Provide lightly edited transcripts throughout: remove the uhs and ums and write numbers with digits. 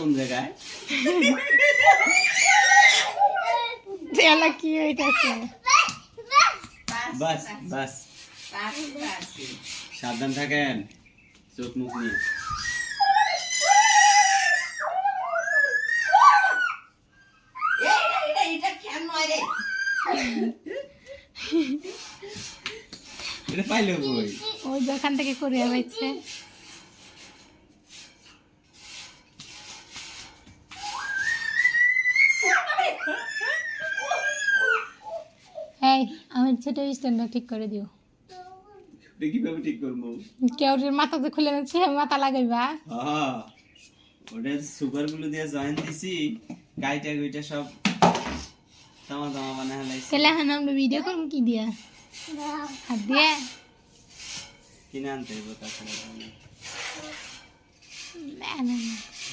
কোন জায়গায় তেলা কি হইতাছে বাস বাস সাবধান থাকেন চোখ মুখ নিয়ে এটা পাইলো কই ওই দোকান থেকে করে আইছে এই আমার ছোট স্ট্যান্ডটা ঠিক করে দিও কিভাবে ঠিক করবো কেউ মাথাতে খুলে নিচ্ছে মাথা লাগাইবা হ্যাঁ ওটা সুপার গুলো দিয়ে জয়েন দিছি গাইটা গুইটা সব তামা তামা বানা হলাইছে তাহলে এখন আমরা ভিডিও করব কি দিয়া হাত দিয়ে কিনে আনতে হইব তাছাড়া না না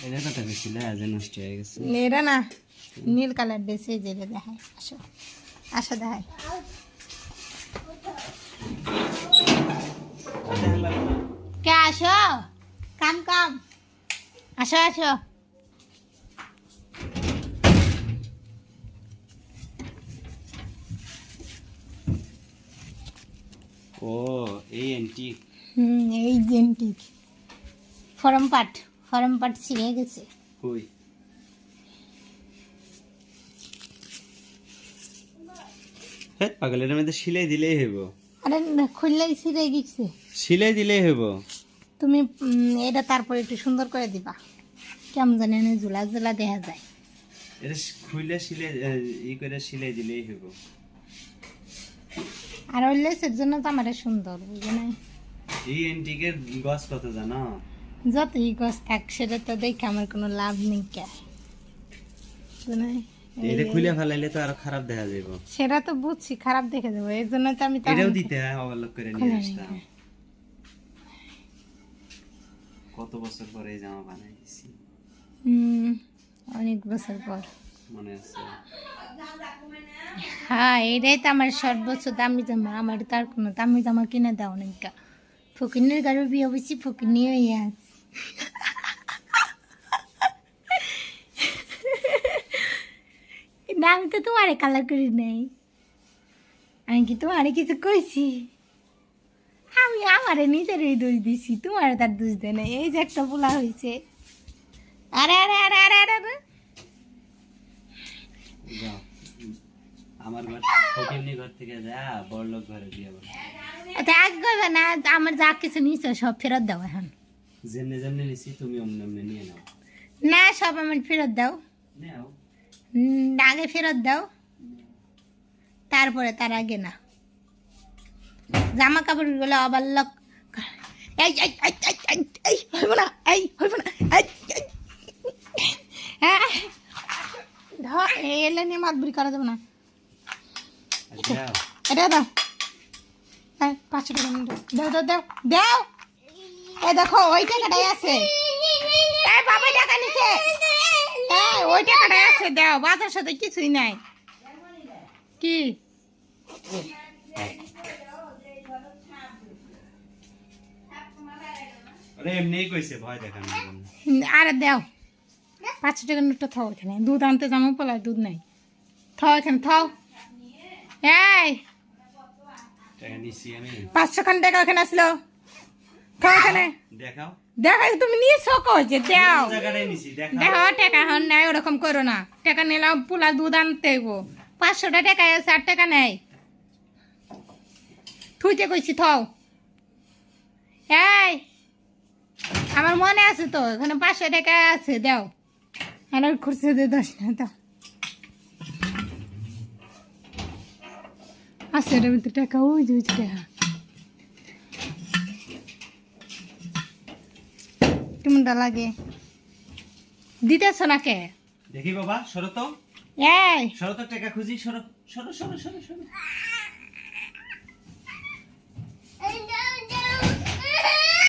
এটা কথা বেশি না আজ নষ্ট হয়ে গেছে এটা না নীল কালার বেশি যেটা দেখায় আসো আসো দেখায় কে আসো কাম কাম আসো আসো ও এই এন্টি এই জেন্টিক ফরম পাট ছিঁড়ে গেছে কই হ্যাঁ পাগলের মধ্যে সিলাই দিলেই হইব আরে খুললেই ছিঁড়ে গেছে সিলাই দিলেই হইব তুমি এটা তারপর একটু সুন্দর করে দিবা কেমন জানি না ঝুলা ঝুলা দেখা যায় এটা খুইলে সিলাই ই করে সিলাই দিলেই হইব আর ওই লেসের জন্য তো আমার সুন্দর বুঝে নাই এই এন্টিকের গছ কত জানো যতই গছ থাক সেটা তো দেখে আমার কোনো লাভ নেই কে এটা খুলে ফেলাইলে তো আরো খারাপ দেখা যাবে সেটা তো বুঝছি খারাপ দেখে যাবো এর জন্য তো আমি এটাও দিতে অবলোক করে নিয়ে আসতাম কত বছর পরে এই জামা বানাই দিছি অনেক বছর পর মনে আছে হ্যাঁ এটাই তো আমার সর্বোচ্চ দামি জামা আমার তো আর কোনো দামি জামা কিনে দাও না ফকিনের গাড়ি বিয়ে বসি ফকিনি হয়ে আছে না আমি তো তোমারে কালার করি নাই আমি কি তোমারে কিছু কইছি আমি আমারে নিজেরই দোষ দিছি তোমার তার দোষ দেয় না এই যে একটা পোলা হয়েছে আরে আরে আরে আরে আরে আরে যাও আমার ঘর ফকিরনি ঘর থেকে যা বড়লোক ঘরে দিয়ে বল এটা আগ করবে না আমার যা কিছু নিছো সব ফেরত দাও এখন যেমনে যেমনে নিছি তুমি অমনে অমনে নিয়ে নাও না সব আমার ফেরত দাও নাও আগে ফেরত দাও তারপরে তার আগে না জামা কাপড় গুলো আবার লক এই এই এই এই এই হইব না এই হইব না এই হ্যাঁ এলে নিয়ে মাতবুরি করা যাবে না যাও এটা দাও এই 500 টাকা দাও দাও দাও দাও এই দেখো ওই টাকাটাই আছে এই বাবা টাকা নিছে এই ওই টাকাটাই আছে দাও বাজার সাথে কিছুই নাই কি আরে এমনি কইছে ভয় দেখানোর জন্য আরে দাও 500 টাকার নোটটা থাও এখানে দুধ আনতে যাবো পোলার দুধ নাই থাও এখানে থাও এই টাকা নিছি আমি 500 খান টাকা ওখানে আসলো থাও এখানে দেখাও দেখাই তুমি নিয়েছো কইছে দাও জায়গাটাই নিছি দেখাও দেখো টাকা হন নাই ওরকম করো না টাকা নিলাম পোলা দুধ আনতে হইব 500 টাকা আছে 8 টাকা নেই থুইতে কইছি থাও এই আমার মনে আছে তো এখানে 500 টাকা আছে দাও আর খুরসে দে 10 না দাও আছে এর ভিতরে টাকা ওই যে টাকা কেমনটা লাগে দিতেছ না কে দেখি বাবা সরো তো এই সরো তো টাকা খুঁজি সরো সরো সরো সরো সরো